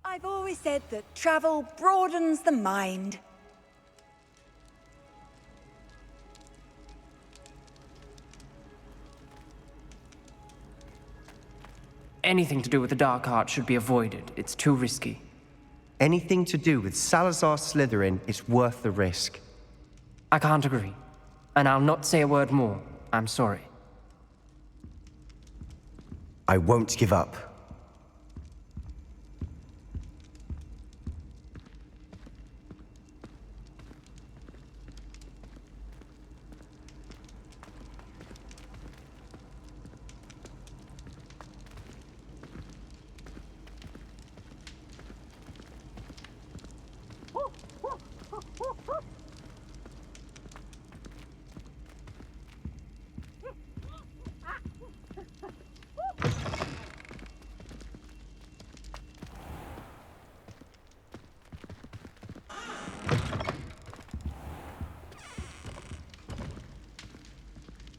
I've always said that travel broadens the mind. Anything to do with the dark art should be avoided. It's too risky. Anything to do with Salazar Slytherin is worth the risk. I can't agree. And I'll not say a word more. I'm sorry. I won't give up.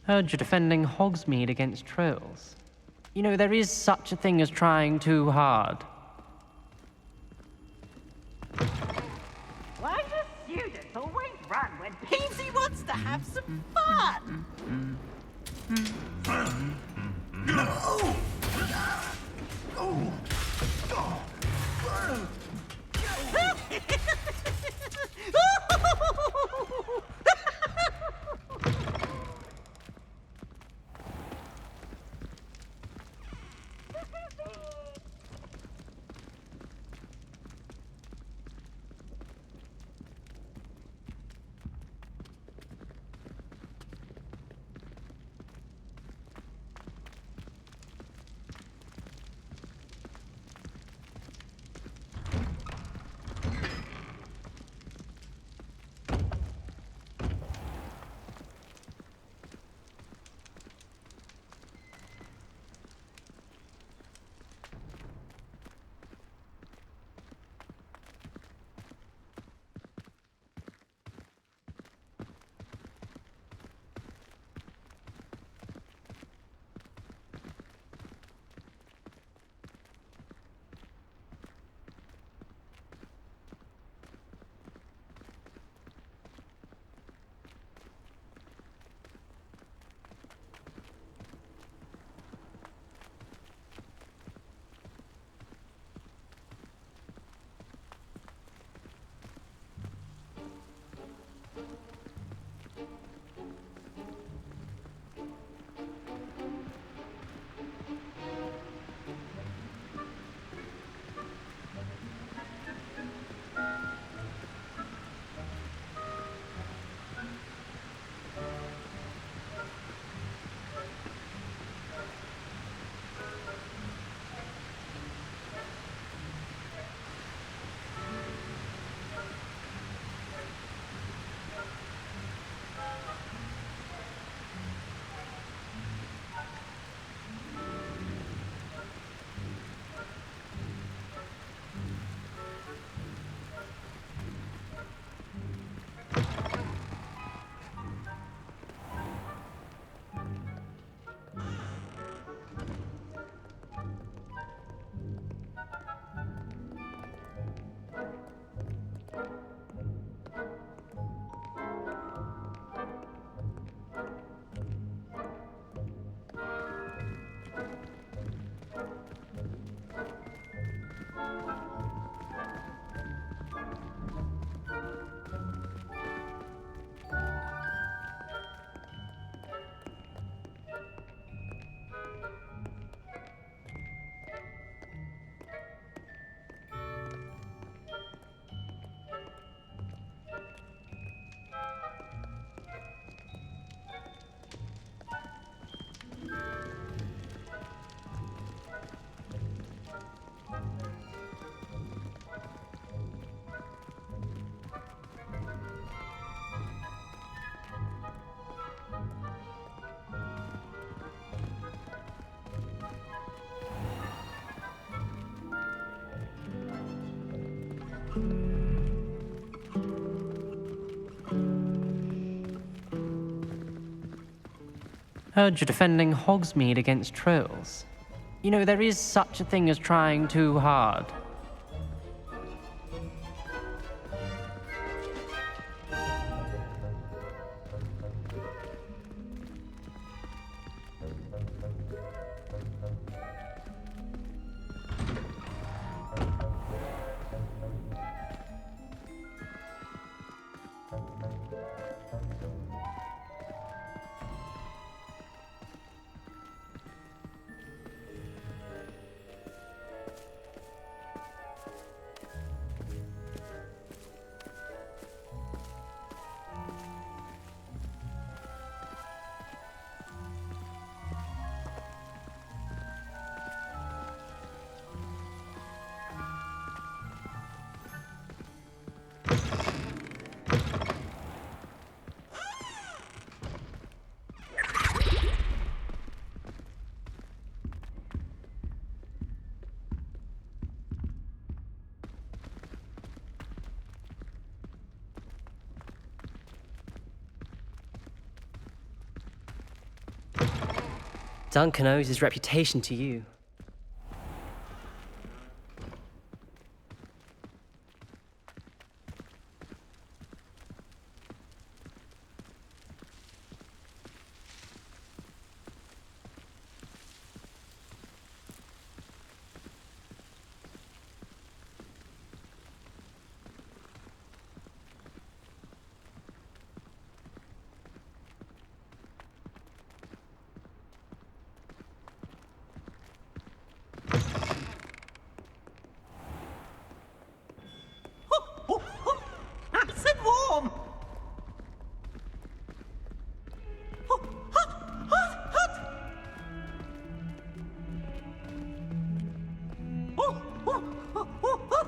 Heard you're defending Hogsmeade against trolls. You know, there is such a thing as trying too hard. Why do students always run when Peasy wants to have some fun? Heard you're defending Hogsmeade against trolls. You know, there is such a thing as trying too hard. Duncan owes his reputation to you. Nice and warm. Hot, hot, hot. Oh, oh, oh, oh, oh.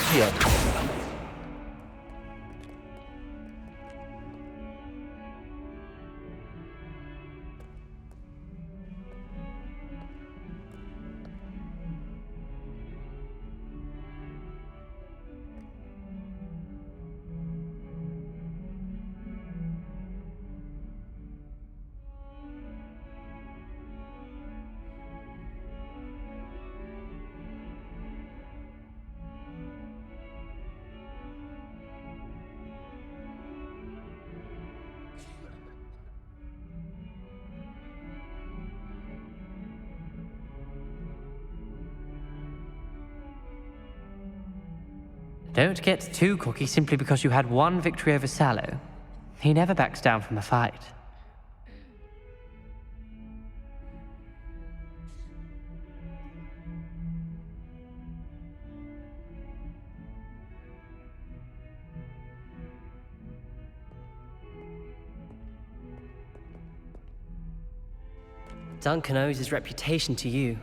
Accio. Don't get too cocky simply because you had one victory over Sallow. He never backs down from a fight. Duncan owes his reputation to you.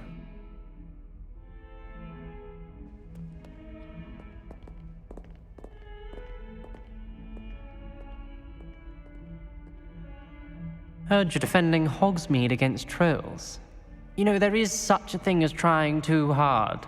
Heard you're defending Hogsmeade against trolls. You know, there is such a thing as trying too hard.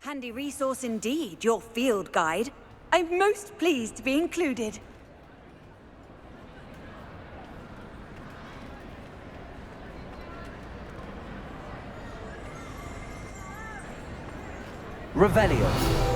Handy resource indeed, your field guide. I'm most pleased to be included. Revelio.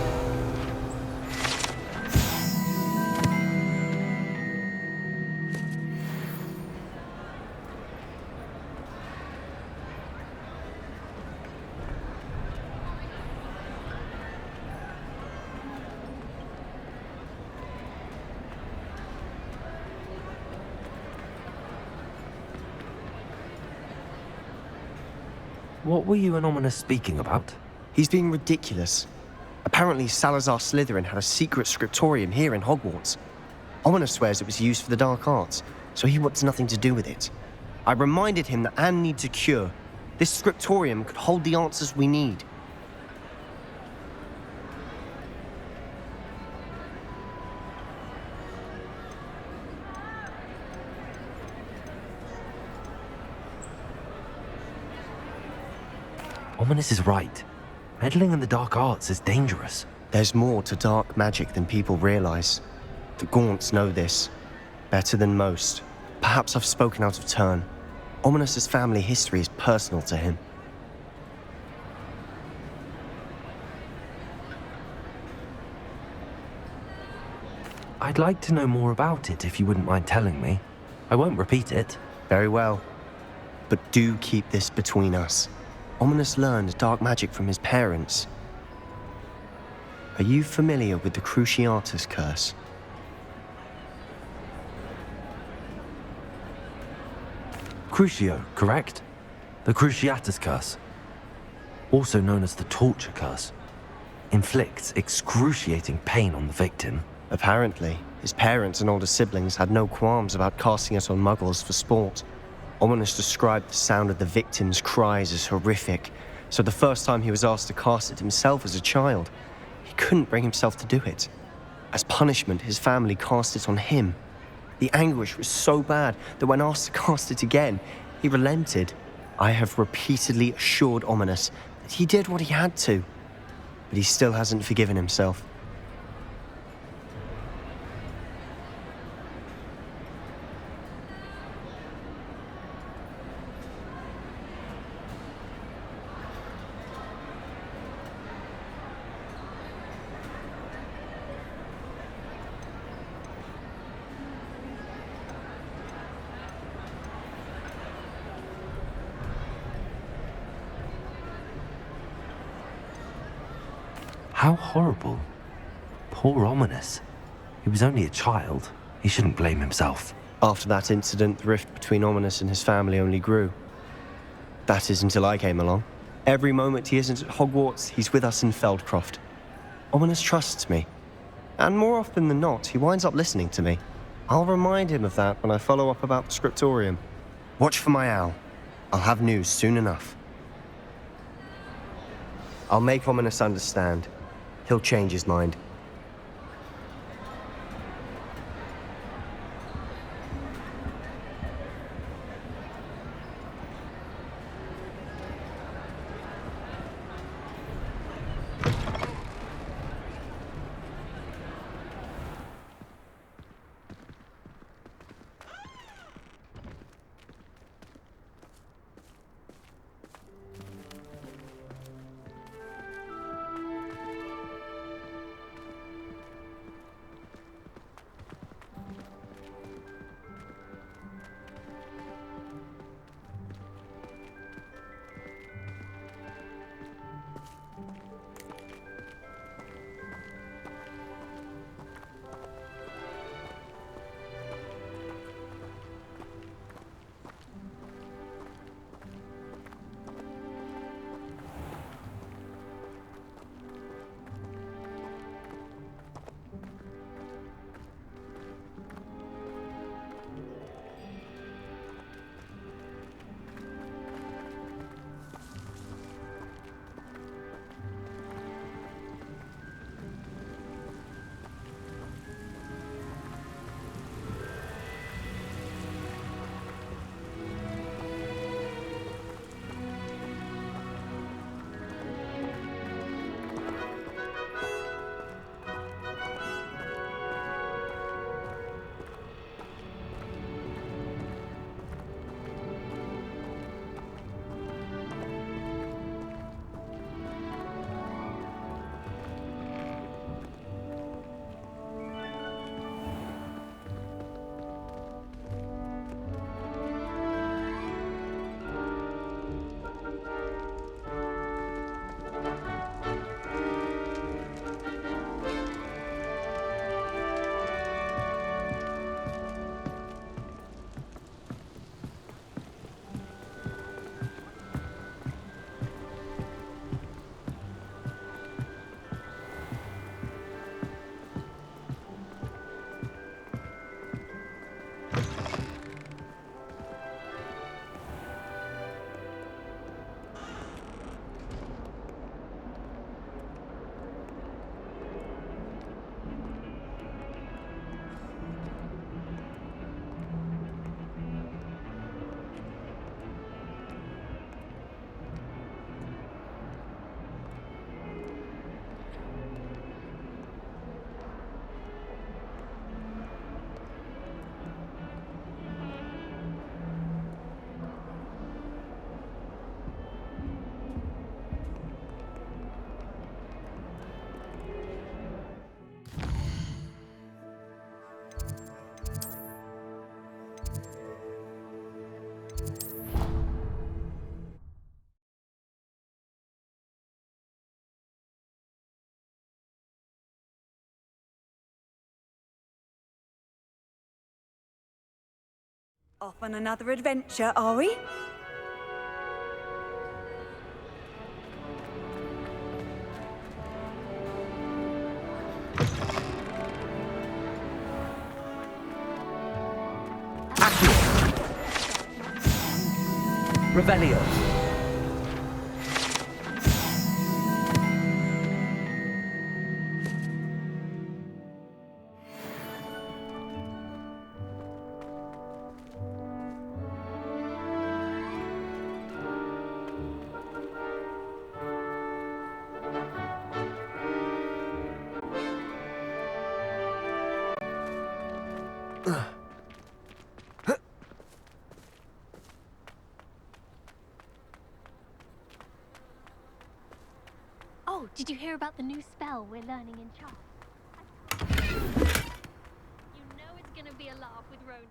What were you and Ominous speaking about? He's being ridiculous. Apparently, Salazar Slytherin had a secret scriptorium here in Hogwarts. Ominous swears it was used for the dark arts, so he wants nothing to do with it. I reminded him that Anne needs a cure. This scriptorium could hold the answers we need. Ominous is right. Meddling in the dark arts is dangerous. There's more to dark magic than people realize. The Gaunts know this. Better than most. Perhaps I've spoken out of turn. Ominous's family history is personal to him. I'd like to know more about it if you wouldn't mind telling me. I won't repeat it. Very well. But do keep this between us. Ominous learned dark magic from his parents. Are you familiar with the Cruciatus curse? Crucio, correct? The Cruciatus curse. Also known as the torture curse. Inflicts excruciating pain on the victim. Apparently, his parents and older siblings had no qualms about casting it on muggles for sport. Ominous described the sound of the victim's cries as horrific, so the first time he was asked to cast it himself as a child, he couldn't bring himself to do it. As punishment, his family cast it on him. The anguish was so bad that when asked to cast it again, he relented. I have repeatedly assured Ominous that he did what he had to, but he still hasn't forgiven himself. How horrible. Poor Ominous. He was only a child. He shouldn't blame himself. After that incident, the rift between Ominous and his family only grew. That is until I came along. Every moment he isn't at Hogwarts, he's with us in Feldcroft. Ominous trusts me. And more often than not, he winds up listening to me. I'll remind him of that when I follow up about the scriptorium. Watch for my owl. I'll have news soon enough. I'll make Ominous understand. He'll change his mind. Off on another adventure, are we? Revelio. Oh, did you hear about the new spell we're learning in Charm? You know it's gonna be a laugh with Ronan.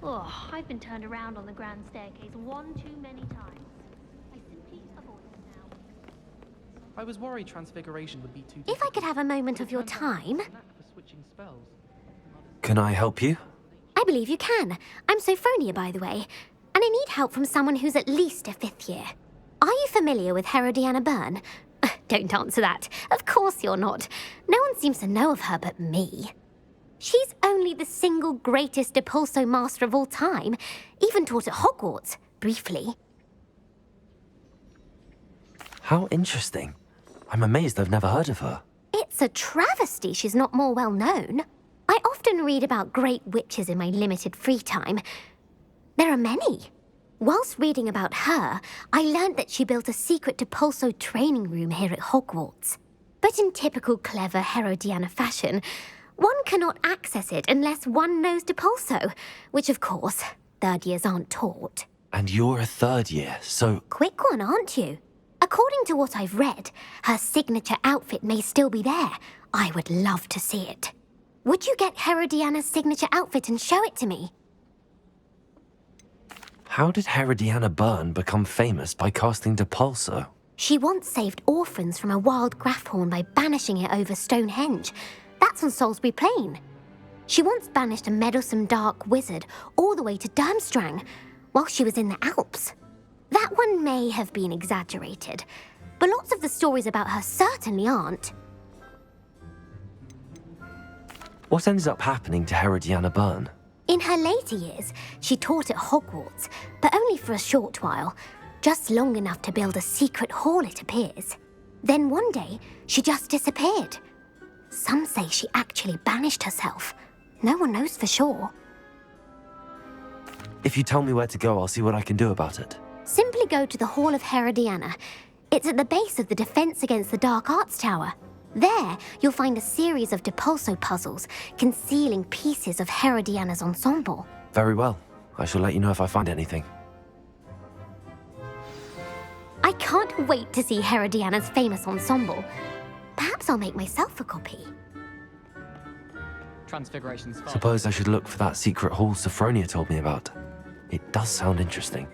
Oh, I've been turned around on the grand staircase one too many times. I simply avoid it now. I was worried transfiguration would be too If I could have a moment of your time. knack for switching spells. Can I help you? I believe you can. I'm Sophronia, by the way, and I need help from someone who's at least a 5th year. Are you familiar with Herodiana Byrne? Don't answer that. Of course you're not. No one seems to know of her but me. She's only the single greatest Depulso master of all time, even taught at Hogwarts, briefly. How interesting. I'm amazed I've never heard of her. It's a travesty she's not more well known. I often read about great witches in my limited free time. There are many. Whilst reading about her, I learnt that she built a secret Depulso training room here at Hogwarts. But in typical clever Herodiana fashion, one cannot access it unless one knows Depulso, which of course, 3rd years aren't taught. And you're a 3rd year, so Quick one, aren't you? According to what I've read, her signature outfit may still be there. I would love to see it. Would you get Herodiana's signature outfit and show it to me? how did Herodiana Byrne become famous by casting Depulso? She once saved orphans from a wild Grafhorn by banishing it over Stonehenge. That's on Salisbury Plain. She once banished a meddlesome dark wizard all the way to Durmstrang while she was in the Alps. That one may have been exaggerated, but lots of the stories about her certainly aren't. What ended up happening to Herodiana Byrne? In her later years, she taught at Hogwarts, but only for a short while, just long enough to build a secret hall, it appears. Then one day, she just disappeared. Some say she actually banished herself. No one knows for sure. If you tell me where to go, I'll see what I can do about it. Simply go to the Hall of Herodiana. It's at the base of the Defense Against the Dark Arts Tower. There, you'll find a series of Depulso puzzles concealing pieces of Herodiana's ensemble. Very well. I shall let you know if I find anything. I can't wait to see Herodiana's famous ensemble. Perhaps I'll make myself a copy. Transfiguration's fun. Suppose I should look for that secret hall Sophronia told me about. It does sound interesting.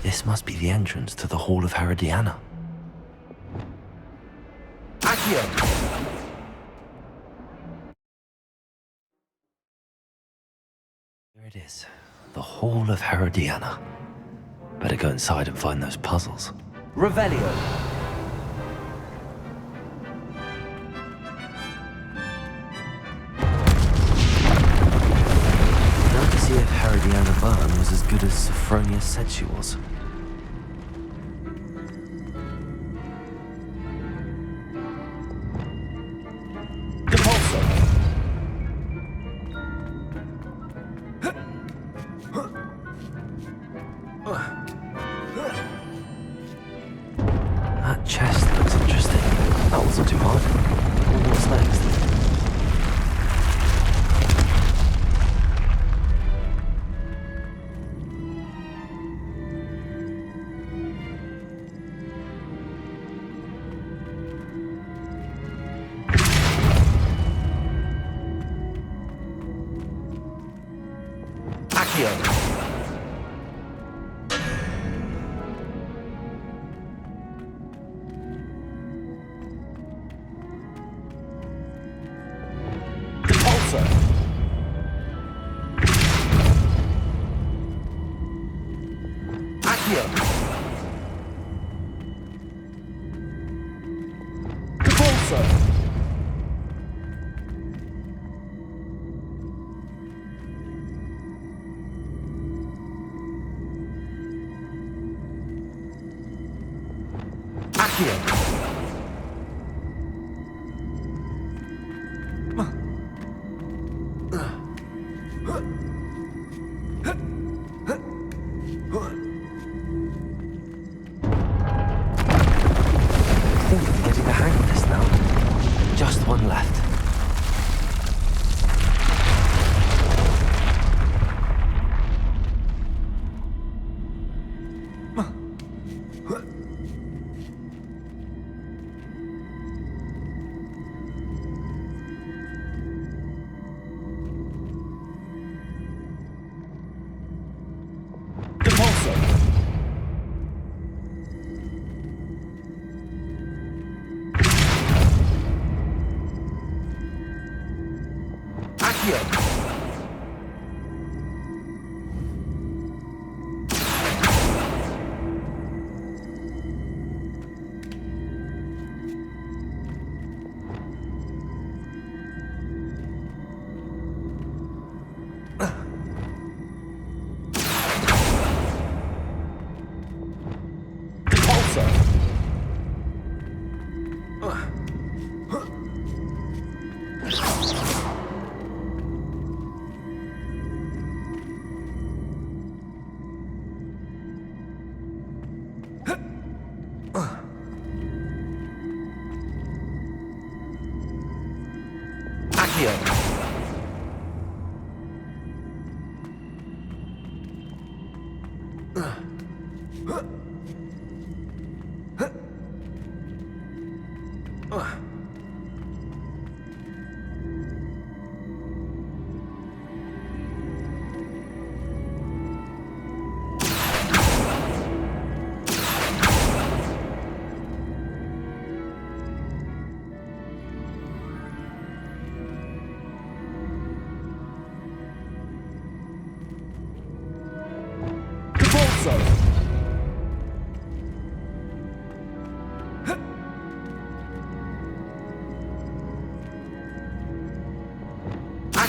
This must be the entrance to the Hall of Herodiana. Accio! Here it is, the Hall of Herodiana. Better go inside and find those puzzles. Revelio! Now to see if Herodiana Byrne was as good as Sophronia said she was. That chest looks interesting. That wasn't too hard. What's next? Accio! I think I'm getting the hang of this now. Just one left.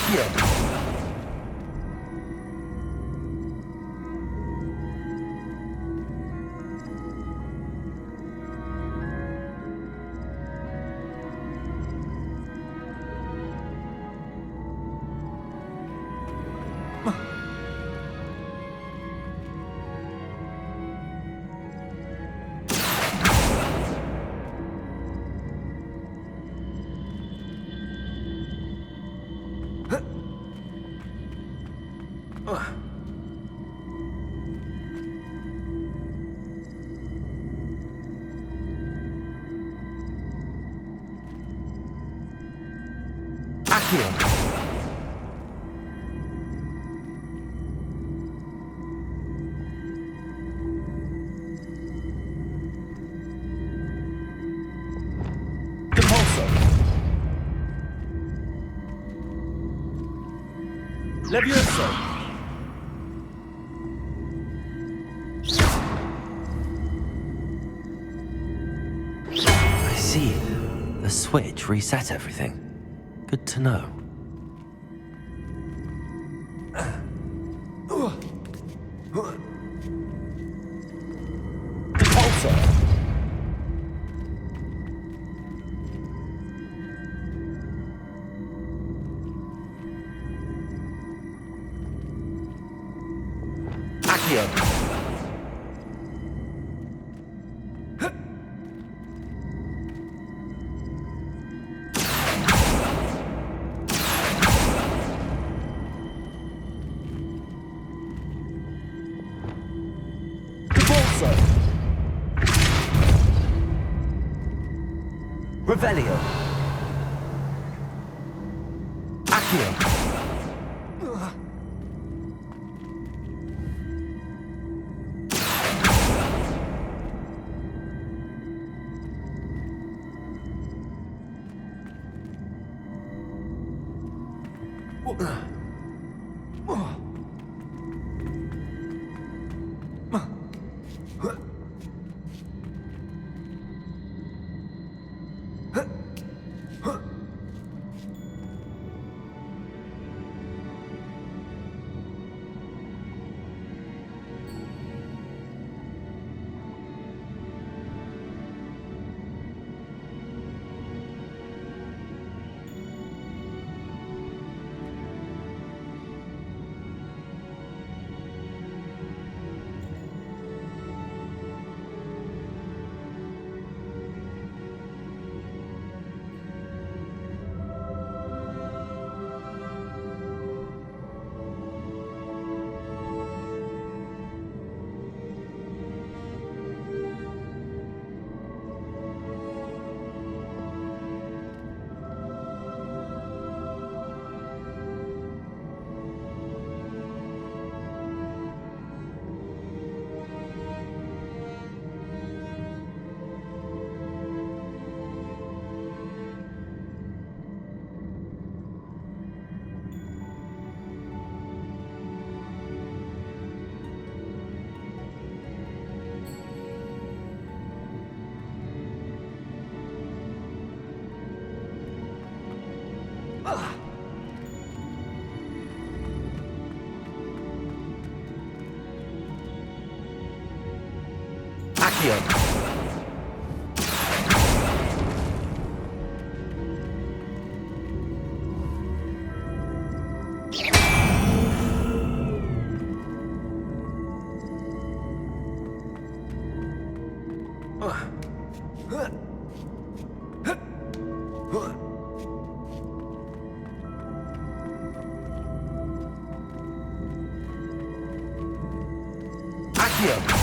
Accio! Accio! Depulso! Levioso! I see. The switch reset everything. Good to know. Depulso! Accio! Depulso! Revelio! Accio! Accio! Accio!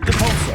Depulso!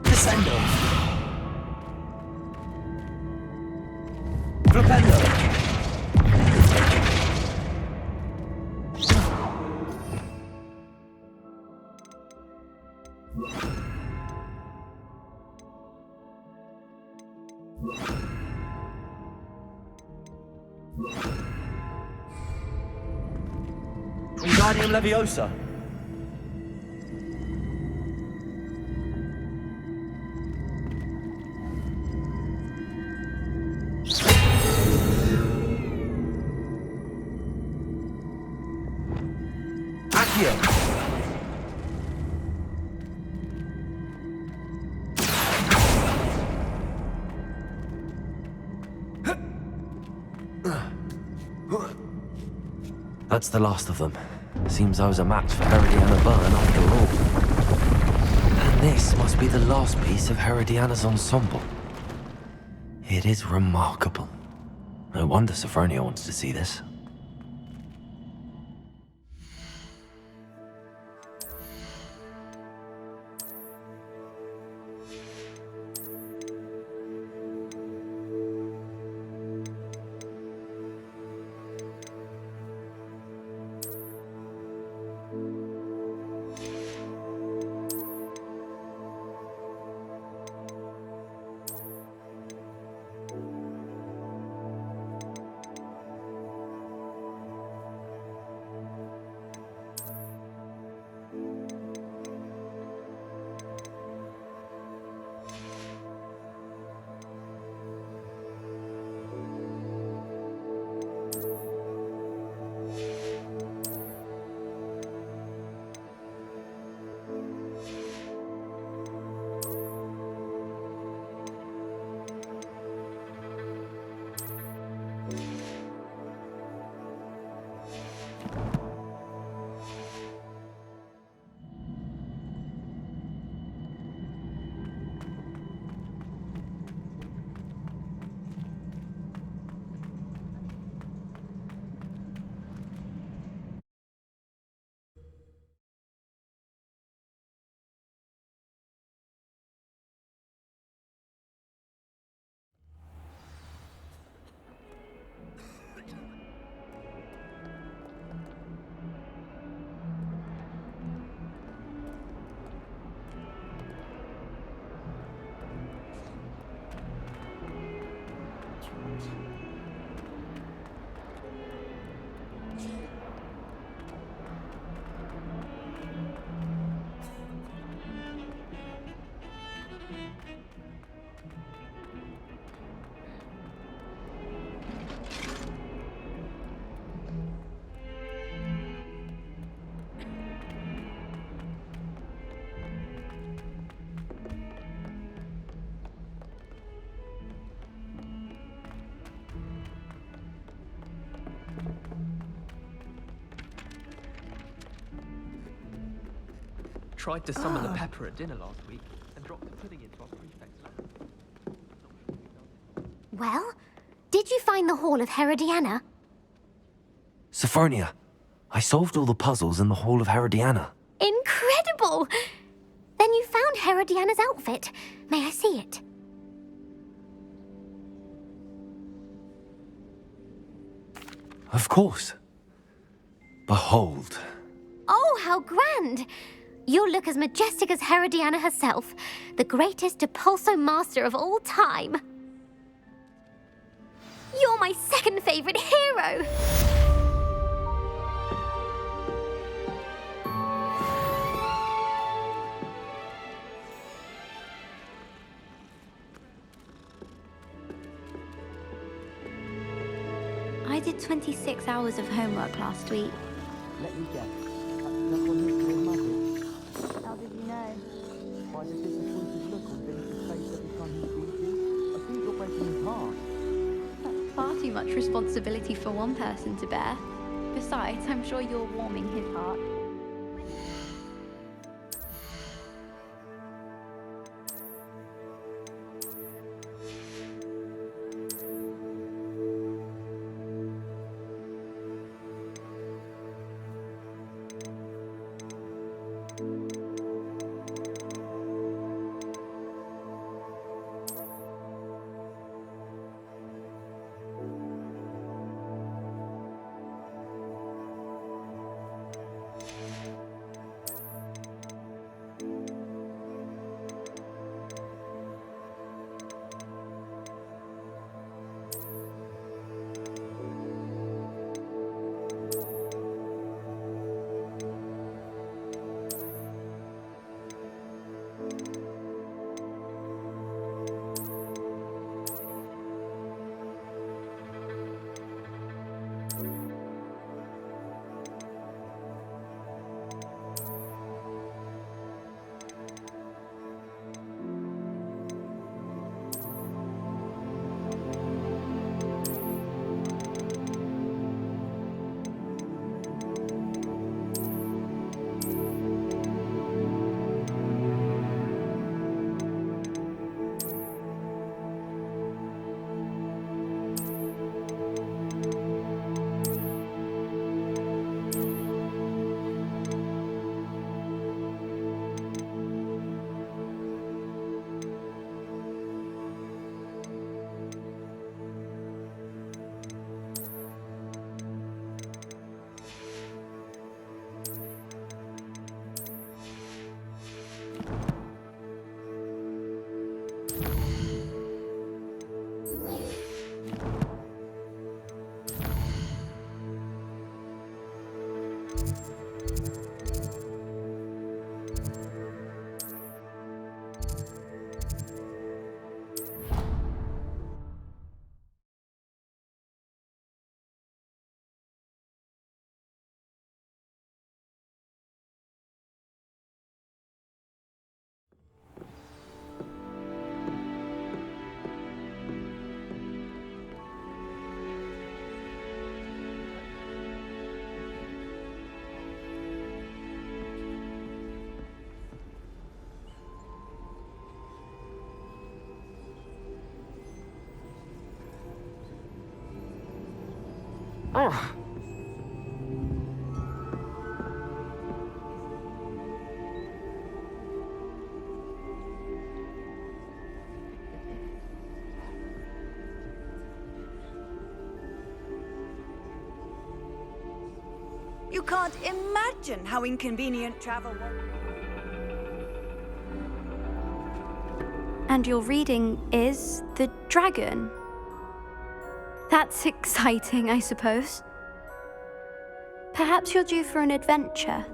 Descendo! Flipendo! Wingardium Leviosa! Accio! That's the last of them. Seems I was a match for Herodiana Byrne after all. And this must be the last piece of Herodiana's ensemble. It is remarkable. No wonder Sophronia wants to see this. Tried to summon the pepper at dinner last week and dropped the pudding into our prefect's lap. Well, did you find the Hall of Herodiana? Sophronia, I solved all the puzzles in the Hall of Herodiana. Incredible! Then you found Herodiana's outfit. May I see it? Of course. Behold. Oh, how grand! You'll look as majestic as Herodiana herself, the greatest Depulso master of all time. You're my second favorite hero! I did 26 hours of homework last week. Let me guess. That's on history of magic. How did you know? By the disappointed look on Vince's face every time he sees you. I think you're breaking his heart. That's far too much responsibility for one person to bear. Besides, I'm sure you're warming his heart. You can't imagine how inconvenient travel was. And your reading is The Dragon. That's exciting, I suppose. Perhaps you're due for an adventure.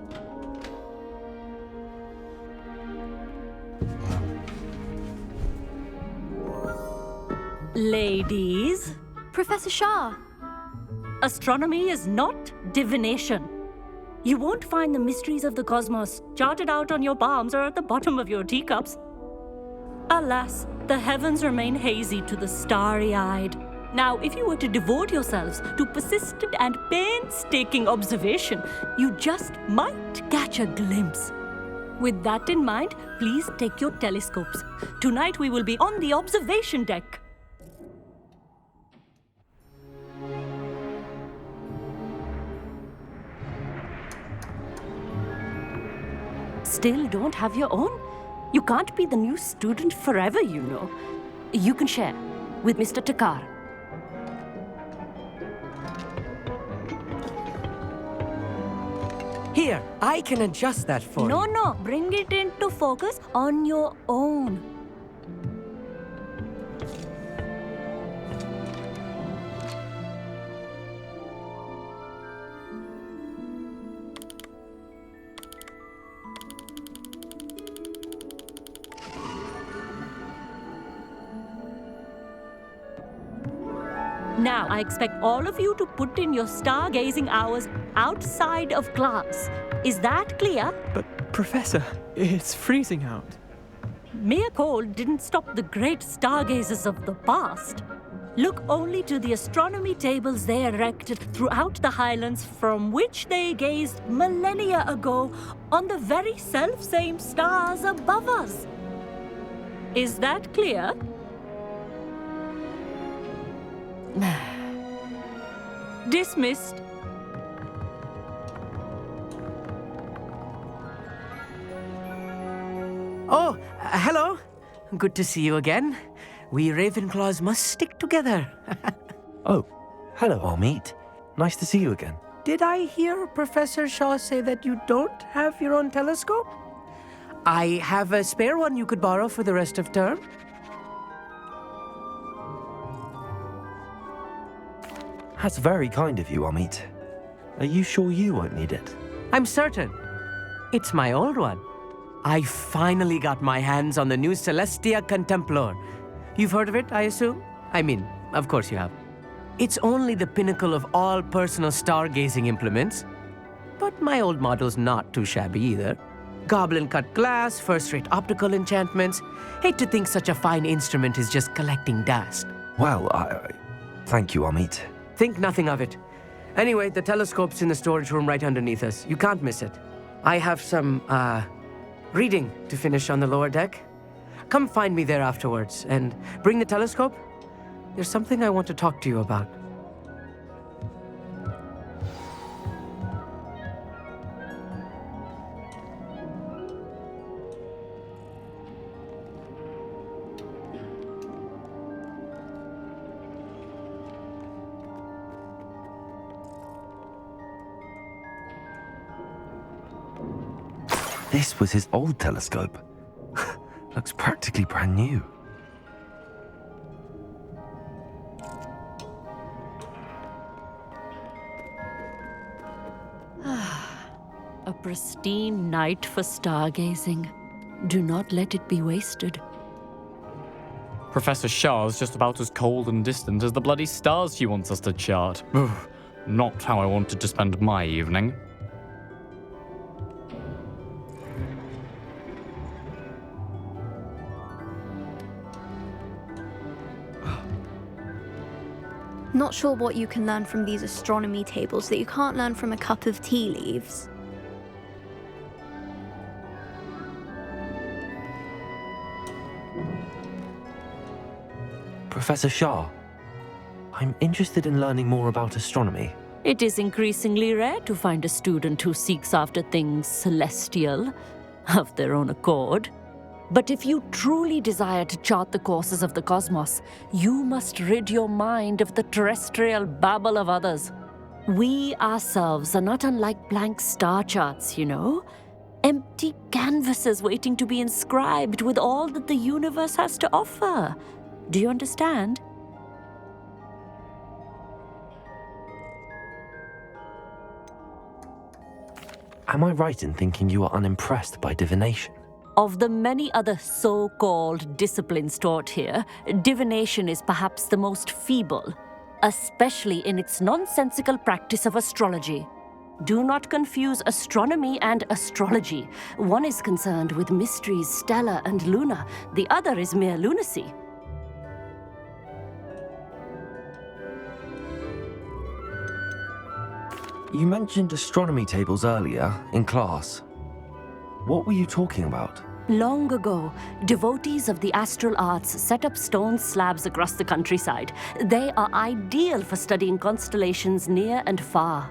Ladies, Professor Shah. astronomy is not divination. You won't find the mysteries of the cosmos charted out on your palms or at the bottom of your teacups. Alas, the heavens remain hazy to the starry-eyed. Now, if you were to devote yourselves to persistent and painstaking observation, you just might catch a glimpse. With that in mind, please take your telescopes. Tonight we will be on the observation deck. Still don't have your own? You can't be the new student forever, you know. You can share with Mr. Takar. Here, I can adjust that for you. No, bring it into focus on your own. Now, I expect all of you to put in your stargazing hours outside of class. Is that clear? But, Professor, it's freezing out. Mere cold didn't stop the great stargazers of the past. Look only to the astronomy tables they erected throughout the highlands from which they gazed millennia ago on the very self-same stars above us. Is that clear? Dismissed. Oh, hello. Good to see you again. We Ravenclaws must stick together. Oh, hello, Amit. Nice to see you again. Did I hear Professor Shaw say that you don't have your own telescope? I have a spare one you could borrow for the rest of term. That's very kind of you, Amit. Are you sure you won't need it? I'm certain. It's my old one. I finally got my hands on the new Celestia Contemplar. You've heard of it, I assume? I mean, of course you have. It's only the pinnacle of all personal stargazing implements. But my old model's not too shabby either. Goblin-cut glass, first-rate optical enchantments. Hate to think such a fine instrument is just collecting dust. Well, thank you, Amit. Think nothing of it. Anyway, the telescope's in the storage room right underneath us. You can't miss it. I have some, reading to finish on the lower deck. Come find me there afterwards, and bring the telescope. There's something I want to talk to you about. This was his old telescope. Looks practically brand new. a pristine night for stargazing. Do not let it be wasted. Professor Shah's just about as cold and distant as the bloody stars she wants us to chart. Ugh, not how I wanted to spend my evening. Not sure what you can learn from these astronomy tables that you can't learn from a cup of tea leaves. Professor Shah, I'm interested in learning more about astronomy. It is increasingly rare to find a student who seeks after things celestial, of their own accord. But if you truly desire to chart the courses of the cosmos, you must rid your mind of the terrestrial babble of others. We ourselves are not unlike blank star charts, you know. Empty canvases waiting to be inscribed with all that the universe has to offer. Do you understand? Am I right in thinking you are unimpressed by divination? Of the many other so-called disciplines taught here, divination is perhaps the most feeble, especially in its nonsensical practice of astrology. Do not confuse astronomy and astrology. One is concerned with mysteries stellar and lunar, the other is mere lunacy. You mentioned astronomy tables earlier in class. What were you talking about? Long ago, devotees of the astral arts set up stone slabs across the countryside. They are ideal for studying constellations near and far.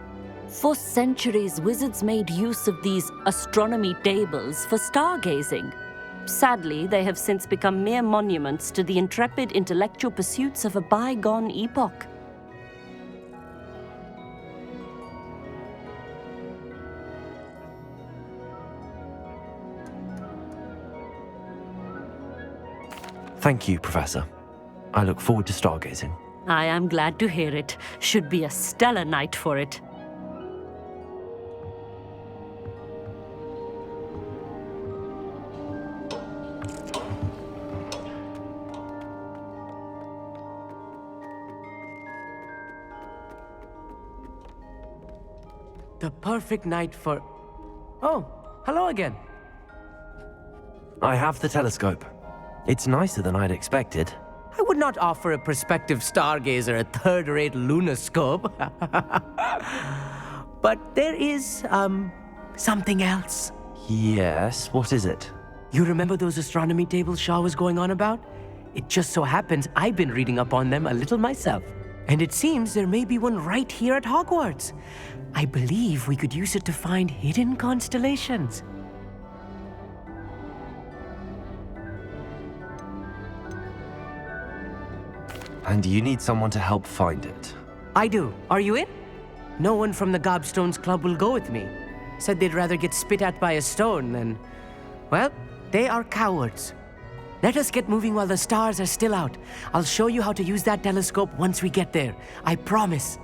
For centuries, wizards made use of these astronomy tables for stargazing. Sadly, they have since become mere monuments to the intrepid intellectual pursuits of a bygone epoch. Thank you, Professor. I look forward to stargazing. I am glad to hear it. Should be a stellar night for it. The perfect night for... Oh, hello again. I have the telescope. It's nicer than I'd expected. I would not offer a prospective stargazer a third-rate lunoscope. But there is, something else. Yes, what is it? You remember those astronomy tables Shah was going on about? It just so happens I've been reading up on them a little myself. And it seems there may be one right here at Hogwarts. I believe we could use it to find hidden constellations. And you need someone to help find it. I do. Are you in? No one from the Gobstones Club will go with me. Said they'd rather get spit at by a stone than... Well, they are cowards. Let us get moving while the stars are still out. I'll show you how to use that telescope once we get there. I promise.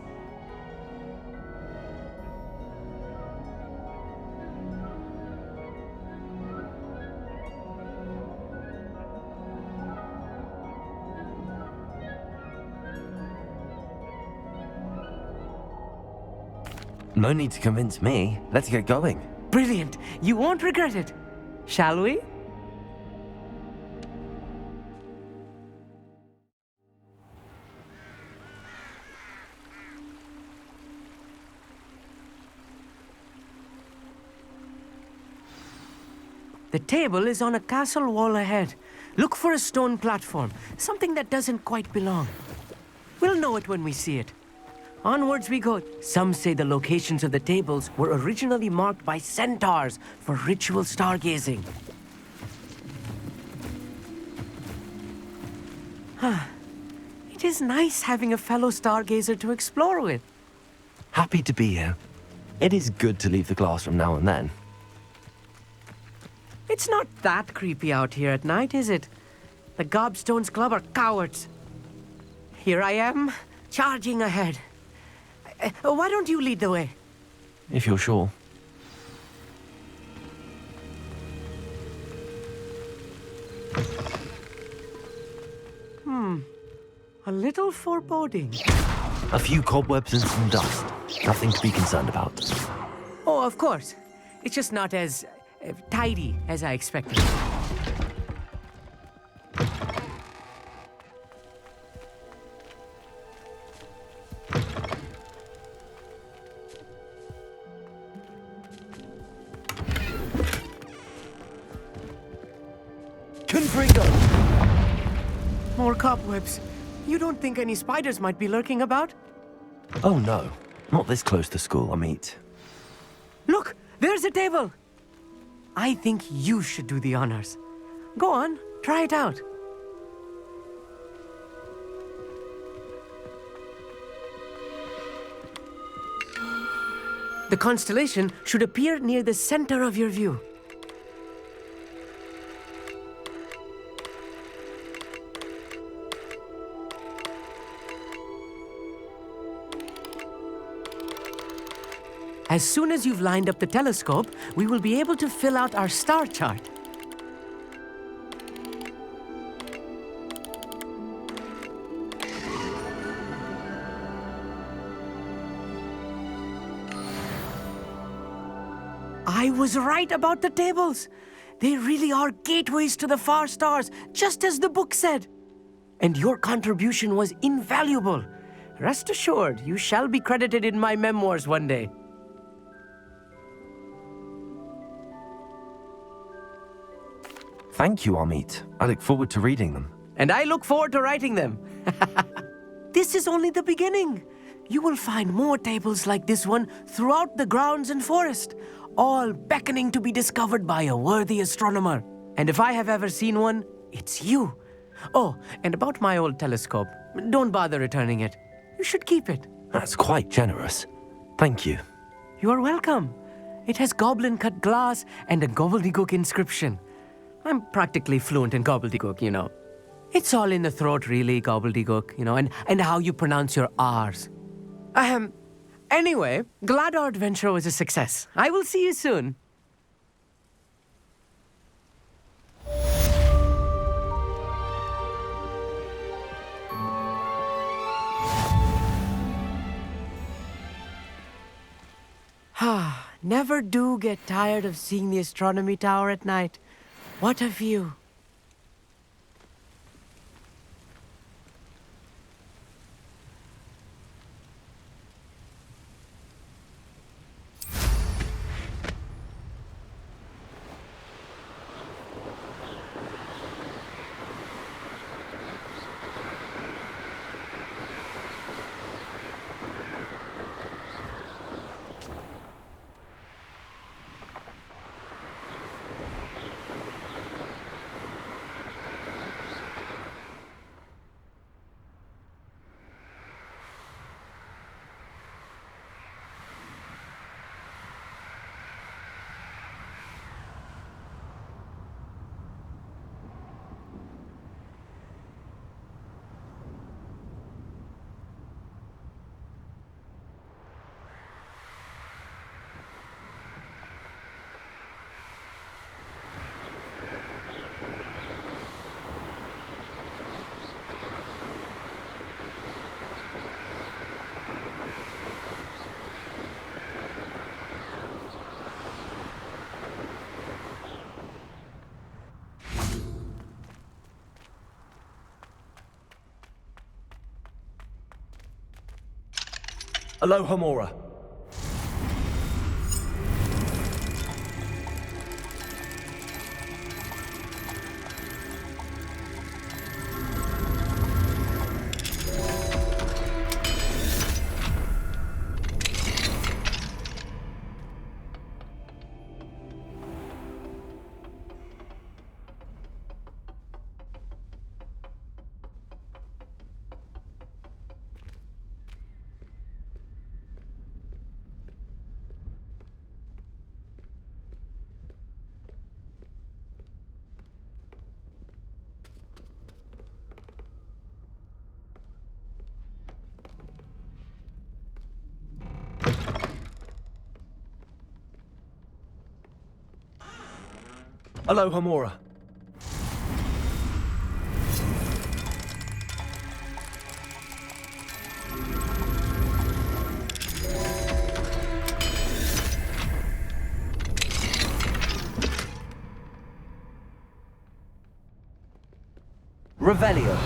No need to convince me. Let's get going. Brilliant. You won't regret it. Shall we? The table is on a castle wall ahead. Look for a stone platform, something that doesn't quite belong. We'll know it when we see it. Onwards we go. Some say the locations of the tables were originally marked by centaurs for ritual stargazing. It is nice having a fellow stargazer to explore with. Happy to be here. It is good to leave the classroom now and then. It's not that creepy out here at night, is it? The Gobstones Club are cowards. Here I am, charging ahead. Why don't you lead the way? If you're sure. A little foreboding. A few cobwebs and some dust. Nothing to be concerned about. Oh, of course. It's just not as tidy as I expected. Confringo! More cobwebs. You don't think any spiders might be lurking about? Oh no, not this close to school, Amit. Look, there's a table. I think you should do the honors. Go on, try it out. The constellation should appear near the center of your view. As soon as you've lined up the telescope, we will be able to fill out our star chart. I was right about the tables. They really are gateways to the far stars, just as the book said. And your contribution was invaluable. Rest assured, you shall be credited in my memoirs one day. Thank you, Amit. I look forward to reading them. And I look forward to writing them. This is only the beginning. You will find more tables like this one throughout the grounds and forest, all beckoning to be discovered by a worthy astronomer. And if I have ever seen one, it's you. Oh, and about my old telescope, don't bother returning it. You should keep it. That's quite generous. Thank you. You're welcome. It has goblin-cut glass and a gobbledygook inscription. I'm practically fluent in gobbledygook, you know. It's all in the throat, really, gobbledygook, you know, and how you pronounce your R's. Anyway, glad our adventure was a success. I will see you soon. Never do get tired of seeing the astronomy tower at night. What a view. Aloha Mora. Aloha Mora. Revelio.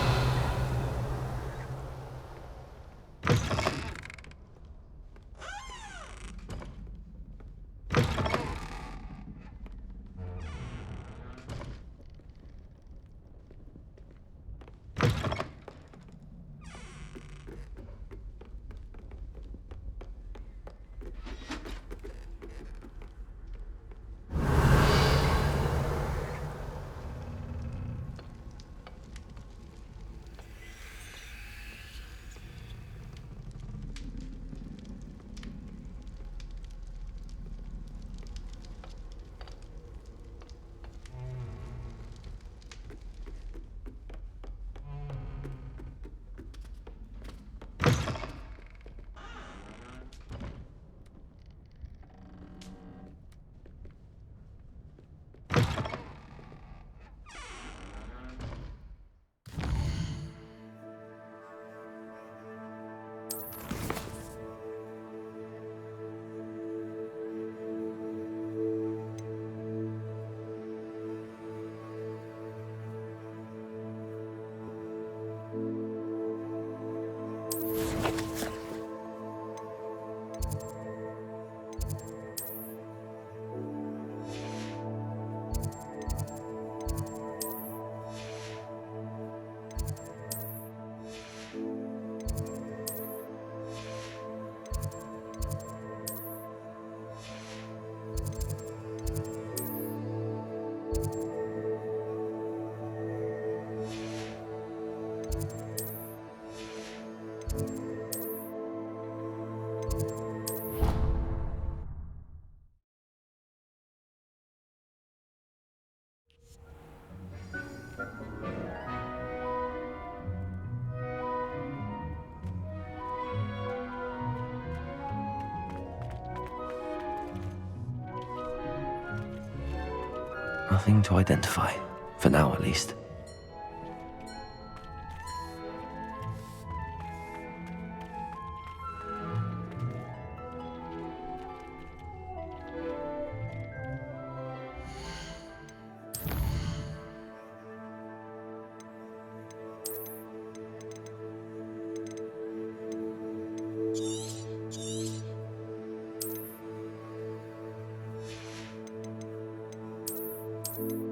Nothing to identify, for now at least. you.